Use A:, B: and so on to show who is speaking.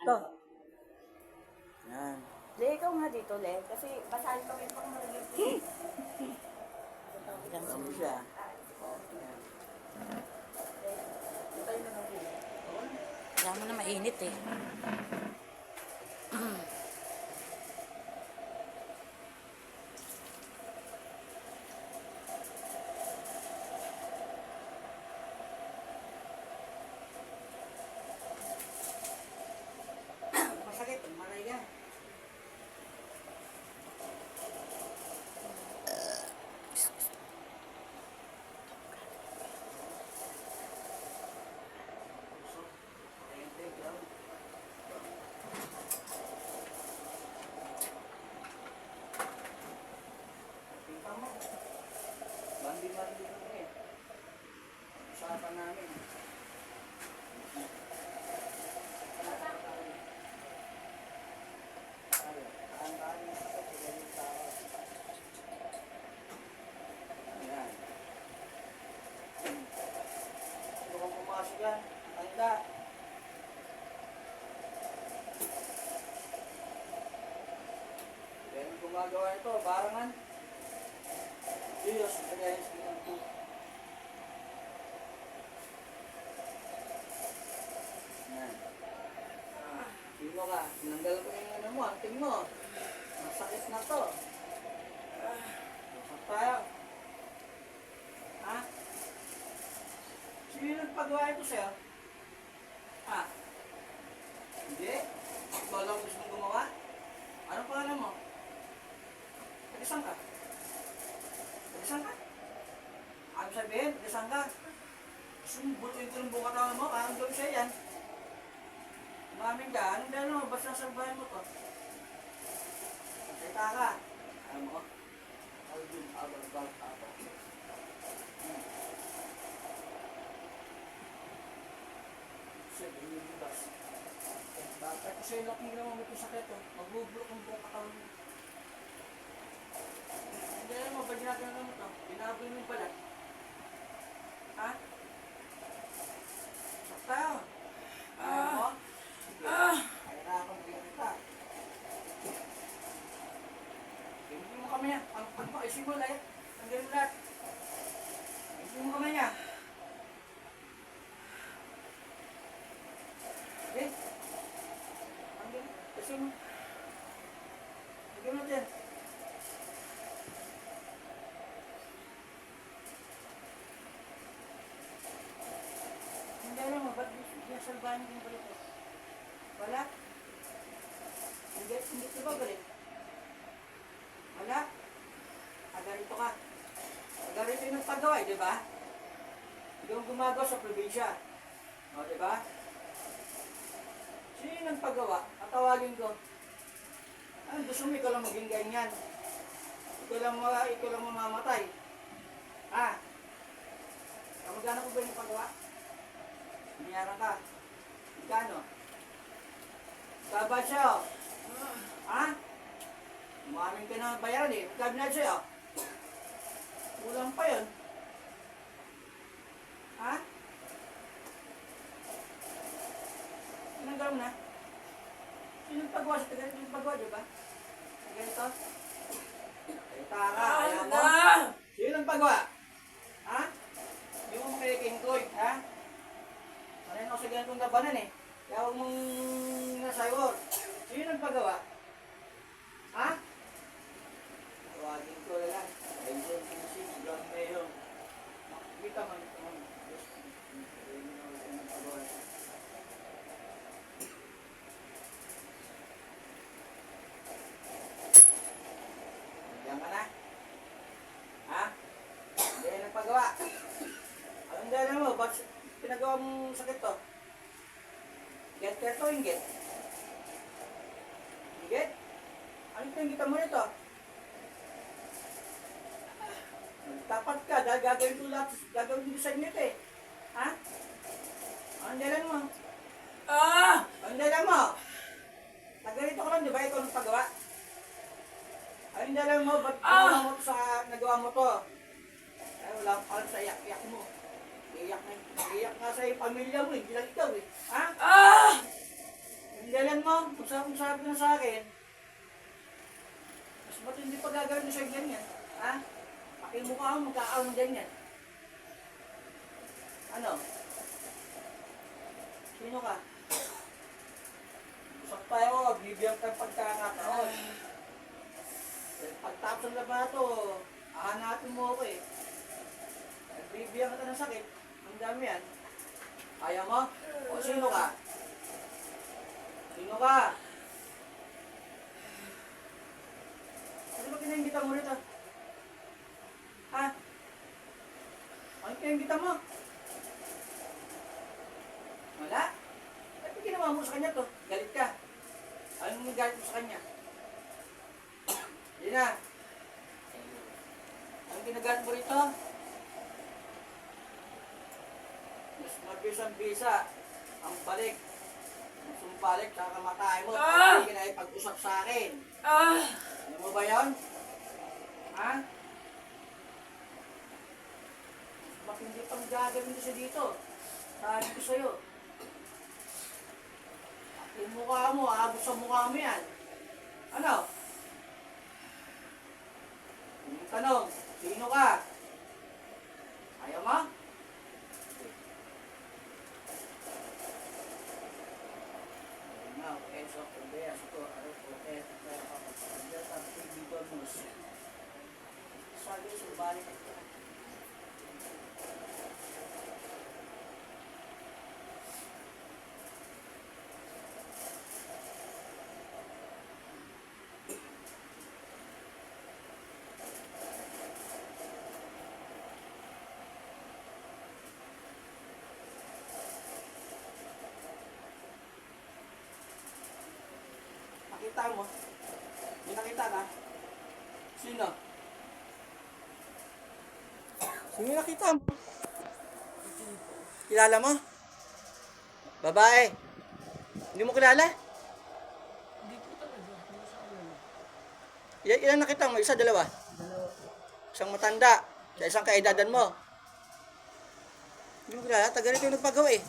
A: To.
B: Yan.
A: Le, ikaw nga dito, Le. Kasi basahin kami pang marinig.
B: Alam mo siya.
C: Kaya mo na mainit eh.
B: Masakit. Maray ka. Bandi-bandi kami. Usapan namin. Ayan. Ito kung pumasok yan. Tanda. Kaya nung gumagawa ito, barangan. Diyos, kaya yung silang po. Ayan. Sino ka? Tinanggal ko yung ano mo, anting mo. Masakit na to. Masakit tayo. Ha? Sino yung nagpagawa ito sa'yo? Ha? Hindi? Ikaw lang gusto mong gumawa? Anong pangalan mo? Tagisan ka? Tagisan ka? Ano sabihin? Tagisan ka? Sumbutin ko ng buong katawan mo, parang gawin sa'yo yan. Umamin ka, anong dahil mo? Basta sabahin mo to. Salita ka. Alam mo? Alvin, abal. Sige, bukas. Bakit ko sa'yo laki naman may sakit to? Magbubulok ang buong katawan mo. Hindi alam mo, ba ginagawa mo to? Binaboy mo yung balat. Ha? Sakta. Ayaw mo? Sige. Kaya na akong bigyan kita. Hindi mo kami yan. Pag mo, isin mo lahat. Tanggalin mo lahat. Hindi mo kami yan. Okay? Tanggalin. Isin mo. Tanggalin mo din. Hindi alam mo, ba't sinasalbahan mo yung balik ko? Wala? Hindi ito ba balik? Wala? Agarito ka. Agarito yung nagpagawa, di ba? Yung gumagawa sa probinsya. O, di ba? Sino yung nagpagawa? Tatawagin ko. Ano, gusto mo ikaw lang maging ganyan? Ikaw lang mamamatay. Ha? Kamagana ko ba yung pagawa? Binayaran ka. Magkano? Babad sa'yo. Ha? Umamin ka na bayaran eh. Magkano na sa'yo? Kulang pa yun. Ha? Tinanggal mo na? Sinong pagawa sa tagal? Sinong pagawa, di ba? Ganito? Ay, tara. Ayaw mo? Sinong pagawa? Ha? Yung peking koy, ha? Sanay na ako sa ganitong labanan eh. Kaya huwag mong nasayawar. Sino nagpagawa? Ha? Tawagin ko lang. Ayun ko yung sigang mayo. Makikita man ito. Diyan ka na? Ha? Hindi nagpagawa. Anong dala mo? Ba't pinagawa mong sakit to? Get to inggit. Inggit? Ano ito inggitan mo nito? Tapat ka dahil gagawin ko lahat. Gagawin ko sa inyo ito eh. Ha? Anong dalan mo? Anong dalan mo? Naganito ka lang, di ba? Ikaw ang pagawa. Anong dalan mo? Ba't nagawa mo to? Ay, wala akong alam sa iyak-iyak mo. Iyak nga sa pamilya mo, hindi lang ikaw eh. Ha? Hindi lang yan mo? Kung sabi ka na sa akin, mas ba't hindi pa gagawin na sa'yo ganyan? Ha? Pakimukha mo, magkakaroon ng ganyan. Ano? Sino ka? Usap tayo, bibigyan ka ng pagkakataon. Pagtapos ng labato, ahanapin mo ako eh. Bibigyan ka ng sakit. Ang dami yan. Ayaw mo? O sino ka? Sino ka? Ano ba kinaimbita mo rito? Ha? Ano kinaimbita mo? Wala? Ano ginawa mo sa kanya to? Galit ka? Anong galit mo sa kanya? Hindi na. Anong ginagalit mo rito? Mas mabisang-bisa ang balik. Ang sumpalik sa kamatay mo. Hindi ka na ipag-usap sa akin. Ano mo ba yun? Ha? Bakit hindi pang gagawin ko siya dito? Sabi ko sa'yo. Yung mukha mo, abot sa mukha mo yan. Ano? Yung tanong, sino ka? Ayaw mo? Now, edge of the bear, so sabi ko, balik ako. Nakita mo? May nakita ka? Sino? Sino nakita mo? Kilala mo? Babae. Hindi mo kilala?
D: Hindi ko talaga.
B: Ilan nakita mo? Isa, dalawa? Isang matanda. Sa isang kaedadan mo. Hindi mo kilala? Taga rito yung nagpagawa eh.